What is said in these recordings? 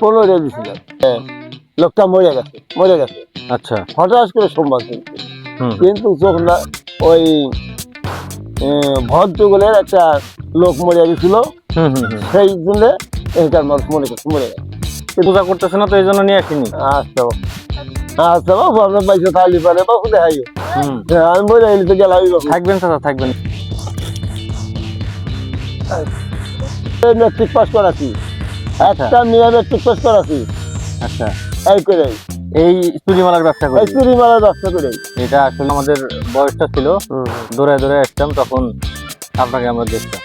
15 দিছিল, লোকটা মরে গেছে। আচ্ছা, হঠাৎ করে সোমবার কিন্তু যখন ওই ভদ্রগুলের একটা লোক মরে গেছিল, সেই জন্য এখানকার মানুষ মরে গেছে। পূজা করতেছে না তো এই জন্য নিয়ে আসিনি। আচ্ছা আচ্ছা বাবু, আপনার পয়সা থাকলে পারে বাবু, দেখাই আমি মরে গেলে তো গেলাম। থাকবেন চাচা, থাকবেন। মেট্রিক পাস করাছি, একটা মেয়ে মেট্রিক পাস করাছি। আচ্ছা, এই করে এই চুরিমালার ব্যবসা করি। চুরিমালার ব্যবসা করে এটা আসলে আমাদের বয়সটা ছিল, দৌড়ায় দৌড়ায় আসতাম, তখন আপনাকে আমরা দেখতাম।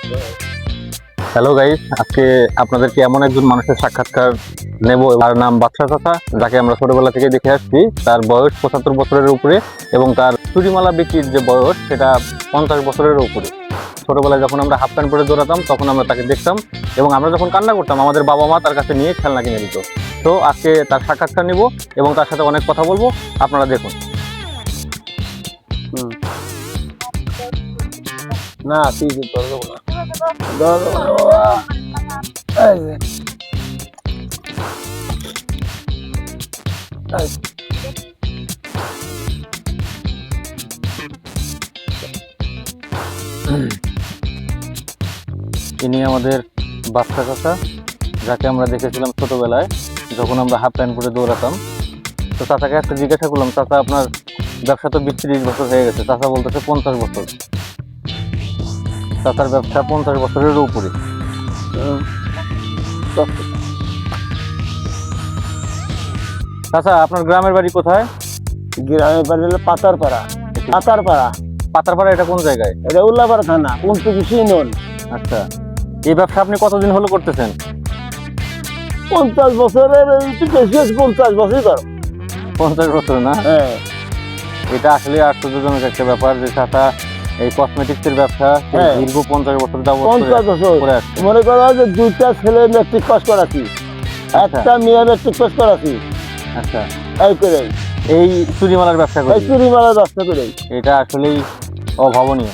হ্যালো গাইস, আজকে আপনাদেরকে এমন একজন মানুষের সাক্ষাৎকার নেব। তার নাম বাদশা চাচা, যাকে আমরা ছোটবেলা থেকে দেখে আসছি। তার বয়স 75 বছরের উপরে এবং তার চুরিমালা বিক্রির যে বয়স সেটা 50 বছরের উপরে। ছোটবেলায় যখন আমরা হাফ প্যান্ট পরে দৌড়াতাম তখন আমরা তাকে দেখতাম, এবং আমরা যখন কান্না করতাম আমাদের বাবা মা তার কাছে নিয়ে খেলনা কিনে দিত। তো আজকে তার সাক্ষাৎকার নিব এবং তার সাথে অনেক কথা বলবো, আপনারা দেখুন। না তুই ইনি আমাদের বাচ্চা চাচা, যাকে আমরা দেখেছিলাম ছোটবেলায় যখন আমরা হাফ প্যান্ট পরে দৌড়াতাম। তো চাচাকে একটা জিজ্ঞাসা করলাম, চাচা আপনার ব্যবসা তো 20-30 বছর হয়ে গেছে। চাচা বলতেছে 50 বছর। চাচার ব্যবসা 50 বছরের উপরে। চাচা আপনার গ্রামের বাড়ি কোথায়? গ্রামের বাড়ি হলো পাতারপাড়া। পাতারপাড়া এটা কোন জায়গায়? এটা উল্লাপাড়া থানা, 29 ইউনিয়ন। আচ্ছা, এই ব্যবসা আপনি কতদিন হলো করতেছেন? 50 বছরের একটু বেশি, 50 বছরই করো। 50 বছর না? হ্যাঁ। এটা আসলে আশ্চর্যজনক একটা ব্যাপার যে চাচা এই কসমেটিক্সের ব্যবসা দীর্ঘ 50 বছর যাবত করে আসছে। মনে করো যে 2টা ছেলে মেট্রিক পাস করাছি, একটা মেয়ে মেট্রিক পাস করাছি। আচ্ছা, এই করে এই চুরিমালার ব্যবসা করে। চুরিমালার ব্যবসা করে এটা আসলেই অভাবনীয়।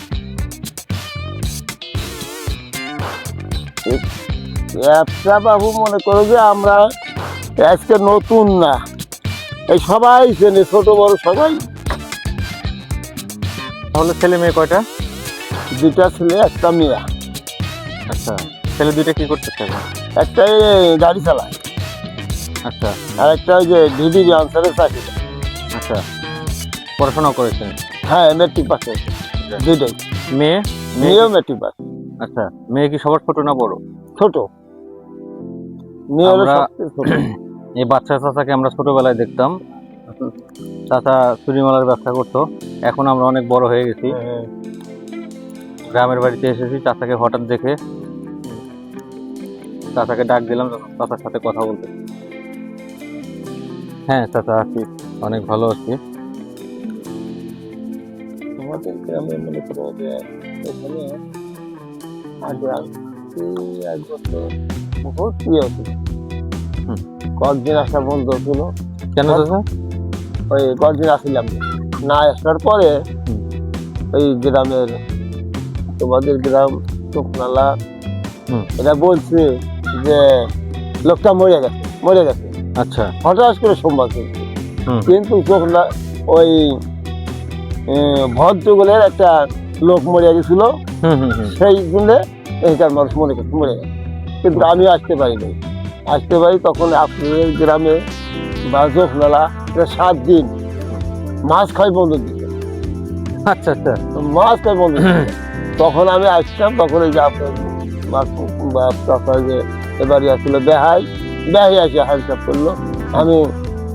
ব্যবসা বাবু, মনে করো যে আমরা আজকে নতুন না, এই সবাই চেনে, ছোট বড় সবাই। তাহলে ছেলে মেয়ে কয়টা? 2টা ছেলে, একটা মেয়ে। আচ্ছা, ছেলে 2টা কি করতেছে? একটা গাড়ি চালায়। আচ্ছা, আর একটা ওই যে ভিডি আনসারের চাকরি। আচ্ছা, পড়াশোনা করেছেন? হ্যাঁ, মেট্রিক পাস করেছে 2টাই। মেয়েও মেট্রিক পাস। আচ্ছা, মেয়ে কি সবার ছোট না বড়? ছোট। মেয়ে হলো সবচেয়ে ছোট। এই বাচ্চা চাচাকে আমরা ছোটবেলায় দেখতাম, চাচা চুরিমালার ব্যবসা করতো। এখন আমরা অনেক বড় হয়ে গেছি, গ্রামের বাড়িতে এসেছি। চাচাকে হঠাৎ দেখে চাচাকে ডাক দিলাম, চাচার সাথে কথা বলতে। হ্যাঁ চাচা, আছি, অনেক ভালো আছি। আমাদের গ্রামে মনে করো যে এখানে আগে এক বছর বহুত ইয়ে ছিল, কয়েকদিন আসা বন্ধ ছিল। কেন চাচা? ওই কয়েকদিন আসছিলাম না, আসার পরে ওই গ্রামের, তোমাদের গ্রাম চোখনালা, এটা বলছে যে লোকটা মরে গেছে। আচ্ছা, হঠাৎ করে সোমবার কিন্তু চোখনা ওই ভদ্রগুলের একটা লোক মরে গেছিল, সেই জন্য এখানকার মানুষ মরে গেছে। কিন্তু আমি আসতে পারিনি। তখন আপনাদের গ্রামে বা চোখনালা 7 দিন মাছ খাই বন্ধ দিচ্ছে। আচ্ছা আচ্ছা, মাছ খাই বন্ধ দিচ্ছে। তখন আমি আসতাম, তখন এই যে আপনার যে এবারে আসছিল বেহাই আসে হালচাপ করলো। আমি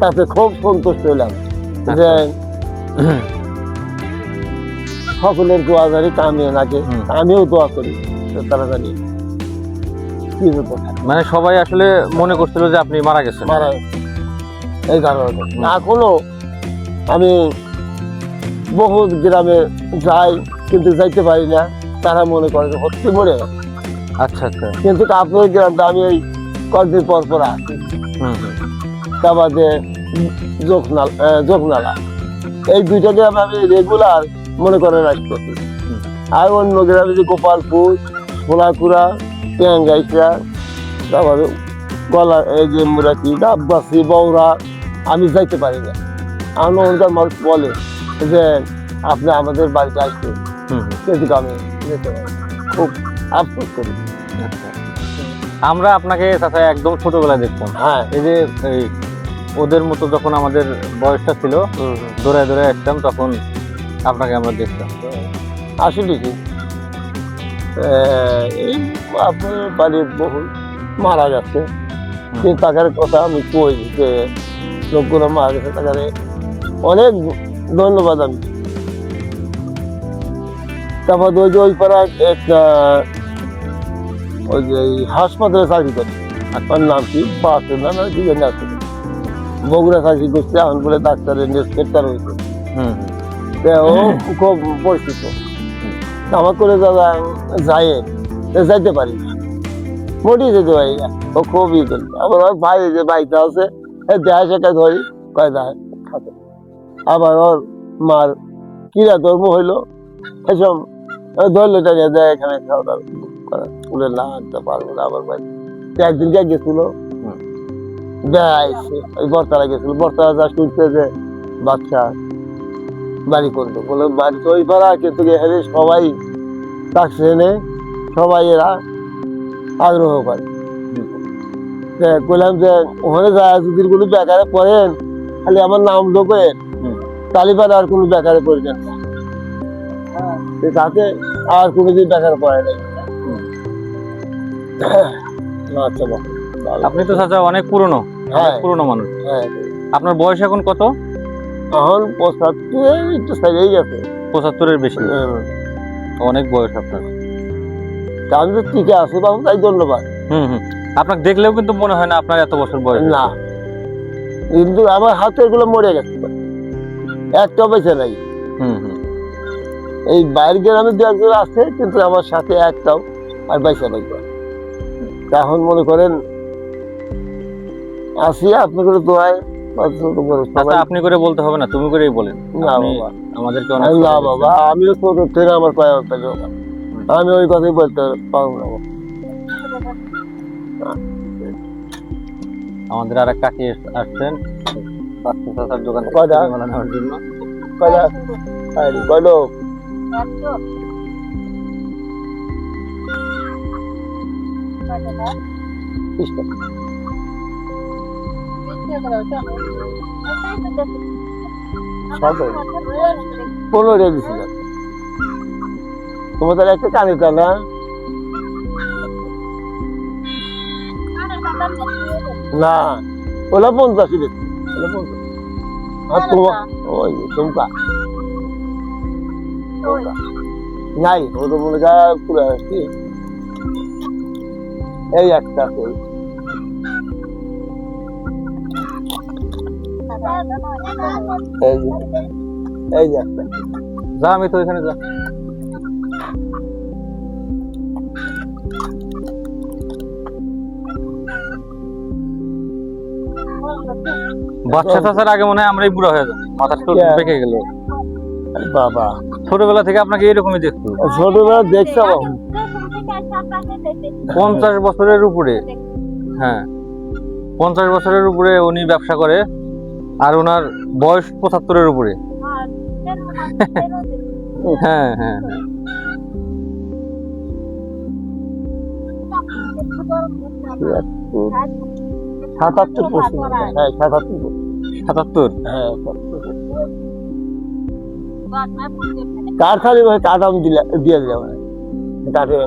তাতে খুব সন্তুষ্ট হলাম যে সকলের দোয়া জানি কামিয়ে নাকে, আমিও দোয়া করি তারা জানি কি হতো। মানে সবাই আসলে মনে করছিল যে আপনি মারা গেছেন। এই কারণে এখনো আমি বহুত গ্রামে যাই, কিন্তু যাইতে পারি না। তারা মনে করে যে হচ্ছে মরে গেছে। আচ্ছা আচ্ছা, কিন্তু আপনার গ্রামটা আমি এই কয়েকদিন পর আসি। তা বাদে যোগনালা এই দুইটা গ্রামে আমি রেগুলার মনে করে রাখতেছি। আর অন্য গ্রামে যে গোপালপুর, ভোলাকুড়া, টেঙ্গাইচা, তারপরে গলা এই যে মুরাকি, ডাবগাছি, বৌরা, আমি যাইতে পারি না। আমার ওখানকার মানুষ বলে যে আপনি আমাদের বাড়িতে আসবেন, কিন্তু আমি যেতে পারি না। খুব আফসোস করি। আমরা আপনাকে চাচা একদম ছোটবেলায় দেখতাম। হ্যাঁ, এই যে এই ওদের মতো যখন আমাদের বয়সটা ছিল, দৌড়ায় দৌড়ায় আসতাম, তখন আপনাকে আমরা দেখতাম। আসলে কি এই আপনার বাড়ির বহু মারা গেছে, কিন্তু তাদের কথা আমি কই যে লোকগুলো মারা গেছে, তাদের অনেক ধন্যবাদ আমি। তারপর ওই যে ওই পাড়ায় একটা ওই যে হাসপাতালে চাকরি করে, আপনার নাম কি বাসের নাম কি জানি আছে, বগুড়া চাকরি করছে, এখন বলে ডাক্তারের ইন্সপেক্টর হয়েছে। ও খুব পরিচিত। আমার করে দাদা যাইতে পারি না, মোটেই যেতে পারি না। ও খুবই করে আবার ওর ভাই যে বাড়িতে আছে দেহা সেটা ধরি কয় দেয় খাতে। আবার ওর মার কিরা ধর্ম হইলো এসব ধরলো টানিয়ে দেয়, এখানে খাওয়া দাওয়া বলে না আনতে পারবো না। আবার ভাই একদিনকে গেছিল দেখাইছে, ওই বরতলা গেছিল, বরতলা যা শুনছে যে বাচ্চা বাড়ি করবে বলে বাড়ি তো ওই পাড়া, কিন্তু এখানে সবাই ডাকছে এনে, সবাই এরা আগ্রহ করে। বললাম যে ওখানে যায় যদি কোনো বেকারে পড়েন, খালি আমার নাম ঢোকেন, তালিবান আর কোনো বেকারে পড়বেন না, তাতে আর কোনোদিন বেকার পড়ে নাই। আচ্ছা, আপনি তো চাচা অনেক পুরনো, হ্যাঁ পুরনো মানুষ। হ্যাঁ, আপনার বয়স এখন কত? এখন 75 একটু সাইডেই গেছে। 75-এর বেশি। অনেক বয়স আপনার। আমি তো ঠিক আছে বাবু, তাই ধন্যবাদ। আপনাকে দেখলেও কিন্তু মনে হয় না আপনার এত বছর বয়স। না, কিন্তু আমার হাতে এগুলো মরে গেছে, একটা বেঁচে নাই। এই বাইরের গ্রামে দু একজন আছে, কিন্তু আমার সাথে একটাও আর বেঁচে নাই। এখন মনে করেন আসি আপনাদের দোয়ায়। আপনি করে বলতে হবে না, তুমি করেই বলেন। না আপনি বাবা, আমাদেরকে না বাবা, আমিও ছোট থেকে আমার পায়ে আমি ওই কথাই বলতে পারবো না। আমাদের আর এক কাকি আসছেন চাচার দোকান থেকে কয়টা? মালা নেওয়ার জন্য। কয়টা? কয় লোক? সবাই 15 দিয়েছিলাম। তোমাদের একটা কানিটা না? না, ওলা 50 দিয়েছি। আর তোমার ওই চমকা নাই, ও তো মনে হয় পুরো আসছি। এই একটা আছে, এই যে একটা। যা, আমি তো এখানে যা। বাচ্চা চাচার আগে মনে হয় আমরাই বুড়া হয়ে যাবো, মাথার চুল পেকে গেল। বাবা, ছোটবেলা থেকে আপনাকে এরকমই দেখতো। ছোটবেলা দেখছো 50 বছরের উপরে। হ্যাঁ, 50 বছরের উপরে উনি ব্যবসা করে, আর ওনার বয়স 75-এর উপরে। হ্যাঁ হ্যাঁ, 77%। হ্যাঁ 77। 77। হ্যাঁ, কাঠ খালি কাঠ আমি দিয়ে দিলাম কাঠে।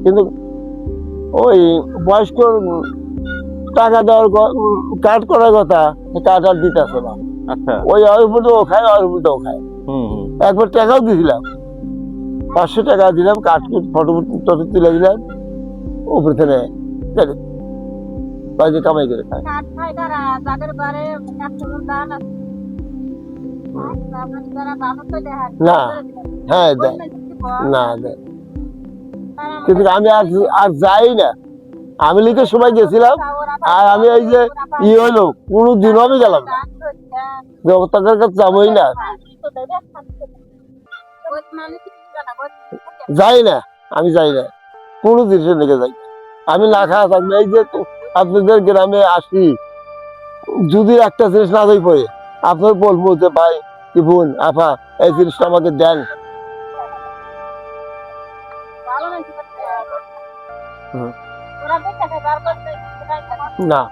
কিন্তু ওই বয়স্ক টাকা দেওয়ার কাঠ করার কথা, কাঠ আর দিতেছে না। আচ্ছা, ওই ও খায়, ও খায়। একবার টাকাও দিয়েছিলাম, 500 টাকা দিলাম, কাঠ ফটো তুলে দিলাম, উপরে থেকে কামাই করে খায়। না, হ্যাঁ দেয় না, দেয়। কিন্তু আমি আর যাই না। আমি লিখে সময় গেছিলাম, আর আমি এই যে হইলো কোনোদিনও আমি গেলাম না, তাদের কাছে যাবোই না, যাই না, আমি যাই না, কোনো জিনিসের লেগে যাই না। আমি না খাওয়া থাকবো। এই যে আপনাদের গ্রামে আসি, যদি একটা জিনিস না যাই পড়ে আপনার বলবো যে ভাই কি বোন আপা এই জিনিসটা আমাকে দেন। না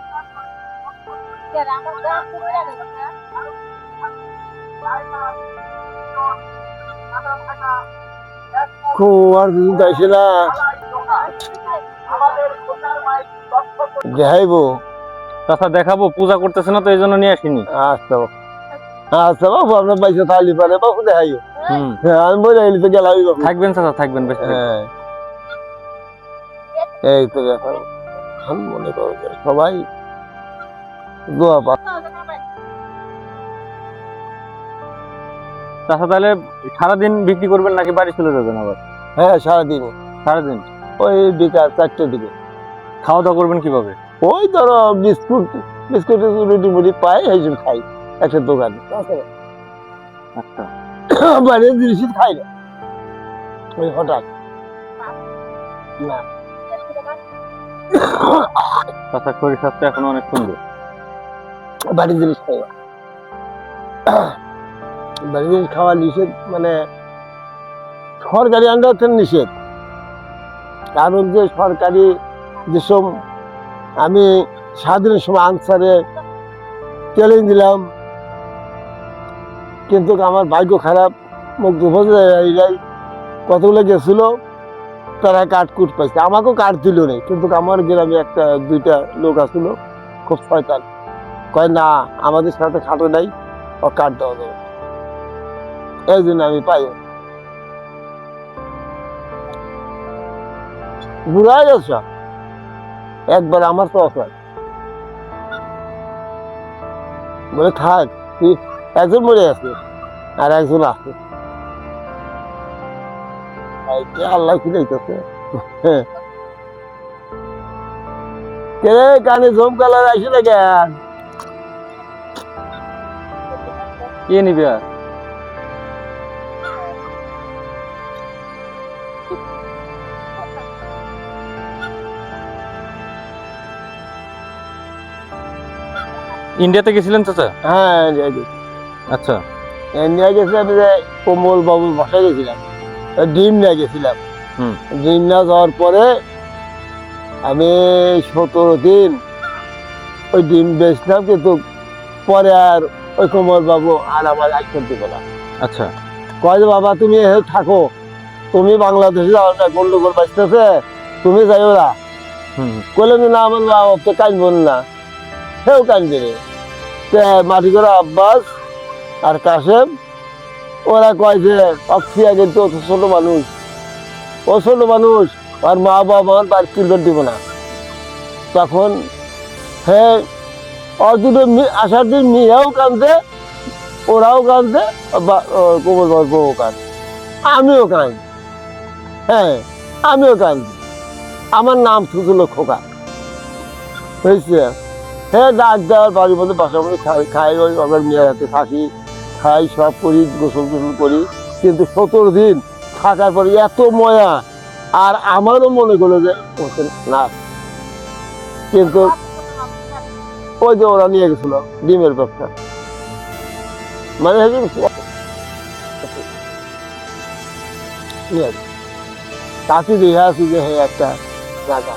খুব আর দুদিন যাইছে না, দেখাইবো। চাচা দেখাবো, পূজা করতেছে না তো এই জন্য নিয়ে আসিনি। আচ্ছা আচ্ছা বাবু, আপনার পয়সা থাকলে পারে বাবু দেখাইও। হুম, আমি বলে এলি তো গেলাম বাবু। থাকবেন চাচা, থাকবেন বেশ। হ্যাঁ এই তো ব্যাপার। আমি মনে করো যে সবাই দোয়া পা। চাচা তাহলে সারাদিন বিক্রি করবেন নাকি বাড়ি চলে যাবেন আবার? হ্যাঁ সারাদিন, সারাদিন। ওই বিকাল 4টার দিকে। খাওয়া দাওয়া করবেন কিভাবে? ওই ধরো বিস্কুট বিস্কুট রুটি মুটি পাই এইসব খাই একটা দোকানে। আচ্ছা, বাইরের জিনিস খাই না ওই হঠাৎ না। চাচা শরীর স্বাস্থ্য এখনো অনেক সুন্দর। বাড়ির জিনিস খাই না, বাড়ির জিনিস খাওয়া নিষেধ, মানে সরকারি আন্ডার নিষেধ। কারণ যে সরকারি যেসব আমি স্বাধীনের সময় আনসারে চ্যালেঞ্জ দিলাম, কিন্তু আমার ভাগ্য খারাপ, মুখ দুপুরাই কতগুলো গেছিল, তারা কাঠকুট পাইছে, আমাকেও কাঠ দিল নেই। কিন্তু আমার গ্রামে একটা দুইটা লোক আসলো খুব শয়তান, কয় না আমাদের সাথে খাটো নাই, ও কাঠ দেওয়া যাবে। এই জন্য আমি পাই বুড়াই গেছ। একবার আমার তো অফার বলে থাক, একজন মরে আছে আর একজন আছে, আল্লাহ কি দেখতেছে। কে কানে জম কালার আসে না কেন? কে নিবে আর? ইন্ডিয়াতে গেছিলেন চাচা? হ্যাঁ আচ্ছা, নিয়ে গেছিলাম যে কোমল বাবুর বাসায় গেছিলাম, ডিম নিয়ে গেছিলাম। হুম, ডিম না যাওয়ার পরে আমি 17 দিন ওই ডিম বেচলাম, কিন্তু পরে আর ওই কোমল বাবু আর আমার আইসন দিব না। আচ্ছা, কয় যে বাবা তুমি থাকো, তুমি বাংলাদেশে যাও না, গন্ডগোল বাঁচতেছে, তুমি যাইও না। হুম, কইলেন না আমার বাবা তো কানবন না, সেও কানবে রে। মাটি করে আব্বাস আর কাশেম ওরা কয় যে অক্সিয়া কিন্তু ছোট মানুষ, ও ছোট মানুষ, আর মা বাবা আমার বাড়ি কিনবেন দিব না। তখন হ্যাঁ ওর দুটো আসার দিন মেয়েও কাঁদছে, ওরাও কাঁদছে, কোমল বাবুও কাঁদ, আমিও কাঁদি। হ্যাঁ আমিও কাঁদি, আমার নাম শুধু খোকা হয়েছে। হ্যাঁ ডাক দেওয়ার বাড়ির মধ্যে বাসার মধ্যে খাই, ওই আমার মেয়ের হাতে থাকি, খাই, সব করি, গোসল গোসল করি। কিন্তু 17 দিন থাকার পরে এত ময়া, আর আমারও মনে করলো যে না, কিন্তু ওই যে ওরা নিয়ে গেছিল ডিমের ব্যবসা, মানে তাকে দেখে আছি যে হ্যাঁ একটা জায়গা,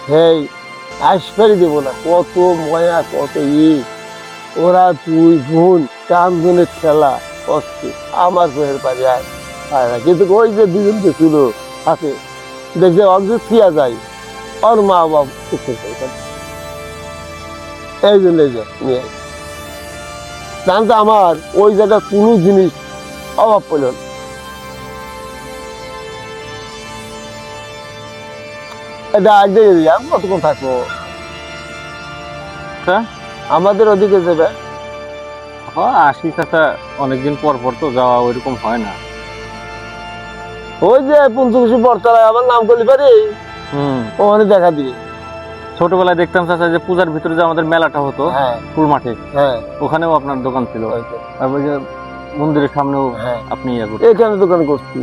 হ্যাঁ আসপারি দেবো না, কত ময়া, কত ওরা দুই বোন কামজনের খেলা অস্থি, আমার ঘরের বাড়ি আয় না। কিন্তু ওই যে দুজন গেছিল হাতে দেখছে অগ্রে থিয়া যায়, ওর মা বাবা এই জন্য নিয়ে জানতো আমার ওই জায়গায় কোনো জিনিস অভাব পড়ল না। এটা আজ দেখে দিই আমি কতক্ষণ থাকবো, আমাদের ওদিকে যাবে। হ্যাঁ আসি চাচা, অনেকদিন পর পর তো যাওয়া ওইরকম হয় না। ওই যে পঞ্চকুশি বরতলায় আমার নাম করলি পারি, ওখানে দেখা দিবি। ছোটবেলায় দেখতাম চাচা যে পূজার ভিতরে যে আমাদের মেলাটা হতো হ্যাঁ ফুল মাঠে, হ্যাঁ ওখানেও আপনার দোকান ছিল, হয়তো। আর ওই যে মন্দিরের সামনেও হ্যাঁ আপনি ইয়ে করতেন। এখানে দোকান করছি,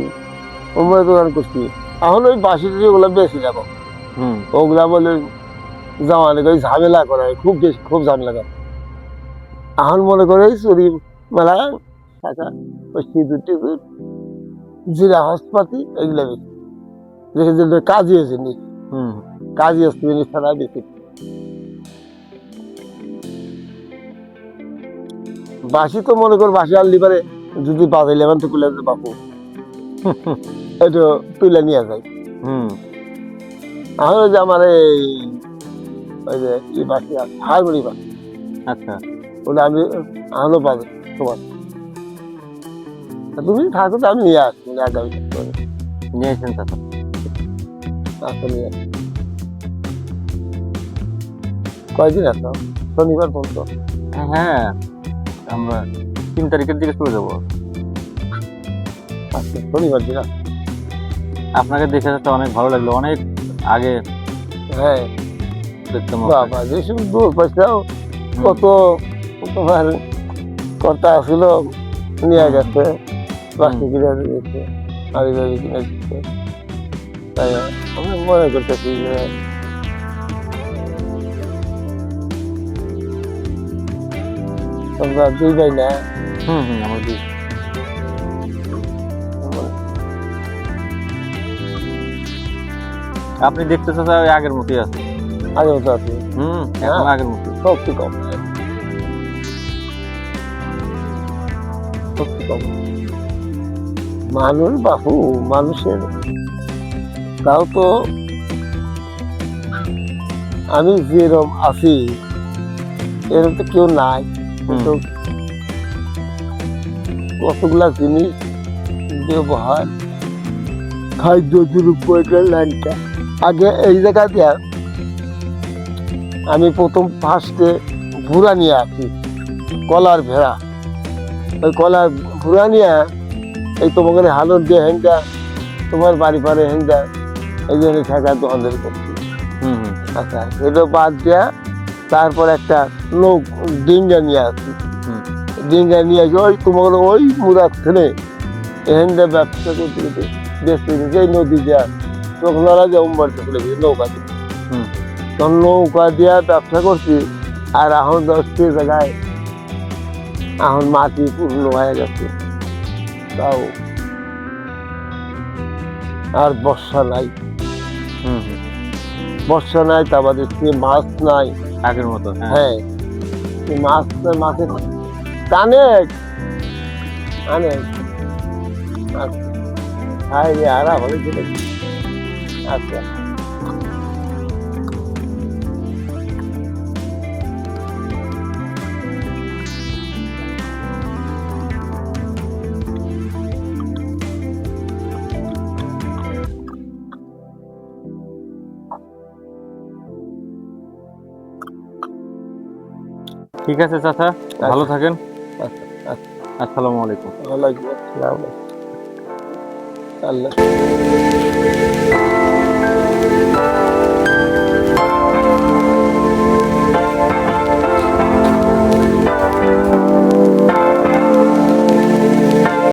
ওমরে দোকান করছি। এখন ওই বাসি ওগুলো বেশি যাবো, হুম ওগুলা বলে জামানে ওই ঝামেলা করে, খুব বেশি খুব ঝামেলা করে। এখন মনে করে ওই চুরি মেলা টাকা, ওই সিঁদুর টিঁদুর, জিরা হসপাতি এগুলো বেশি দেখে যে কাজী আছে নি, হুম কাজী আসতে জিনিস ছাড়া বেশি। বাসি তো মনে কর বাসি আনলি পারে যদি বাজাইলে তো তুলে বাপু এটা তুলে নিয়ে যায়। হুম এখন ওই যে আমার এই ওই যে ই বাসি আছে হারমোনি বাসি, আচ্ছা ওটা আমি আনো পাবো তোমার, তুমি থাকো তো আমি নিয়ে আসবো আগামী নিয়েছেন চাচা। আসো নিয়ে আসবো। কয়দিন আসো? শনিবার পর্যন্ত। হ্যাঁ আমরা 3 তারিখের দিকে চলে যাবো। আচ্ছা শনিবার দিন আসো। আপনাকে দেখে তো অনেক ভালো লাগলো, অনেক আগে হ্যাঁ দেখতাম। বাবা যেসব দূর পয়সাও কত তোমার কর্তা ছিল নিয়ে গেছে, প্লাস্টিক কিনে দিয়েছে, আড়ি বাড়ি কিনে দিচ্ছে। তাই আমি মনে করতেছি যে তোমরা দুই ভাই না, হুম হুম আমার দুই। আপনি দেখতে চাচা ওই আগের মতোই আছে। আগে মতো আছে, এখন আগের মতো। শক্তি কম, শক্তি কম। মানুষ বাপু মানুষের, তাও তো আমি যেরকম আছি এরকম তো কেউ নাই, কিন্তু কতগুলা জিনিস ব্যবহার খাদ্য দুরুপয়োগের লাইনটা আগে এই জায়গা দিয়া আমি প্রথম ফার্স্টে ভুড়া নিয়ে আসি, কলার ভেড়া, ওই কলার ভুড়া নিয়ে এই তোমাকে হালর দিয়ে হেঙ্গা তোমার বাড়ি পারে হেঙ্গা এই জন্য থাকা দোকানদারি করছি। আচ্ছা এটা বাদ দেয়া তারপর একটা লোক ডিঙ্গা নিয়ে আসি, ডিঙ্গা নিয়ে আসি ওই তোমাকে ওই মুরাদ খেলে এখানটা ব্যবসা করতে করতে দেখতে যে নদী দেয়া লোকনারা যে উম্বারতে চলে গেছে নৌকা দিয়ে, তখন নৌকা দিয়া ব্যবসা করছি। আর এখন 10টি জায়গায় এখন মাটি পূর্ণ হয়ে গেছে, তাও আর বর্ষা নাই, বর্ষা নাই, তা বাদে মাছ নাই আগের মতো। হ্যাঁ মাছ মাছের টানে আনে হাই রে আরা ভালো চলে। আচ্ছা ঠিক আছে চাচা, ভালো থাকেন। আচ্ছা আচ্ছা আসসালামু আলাইকুম। ওয়ালাইকুম আসসালাম। আল্লাহ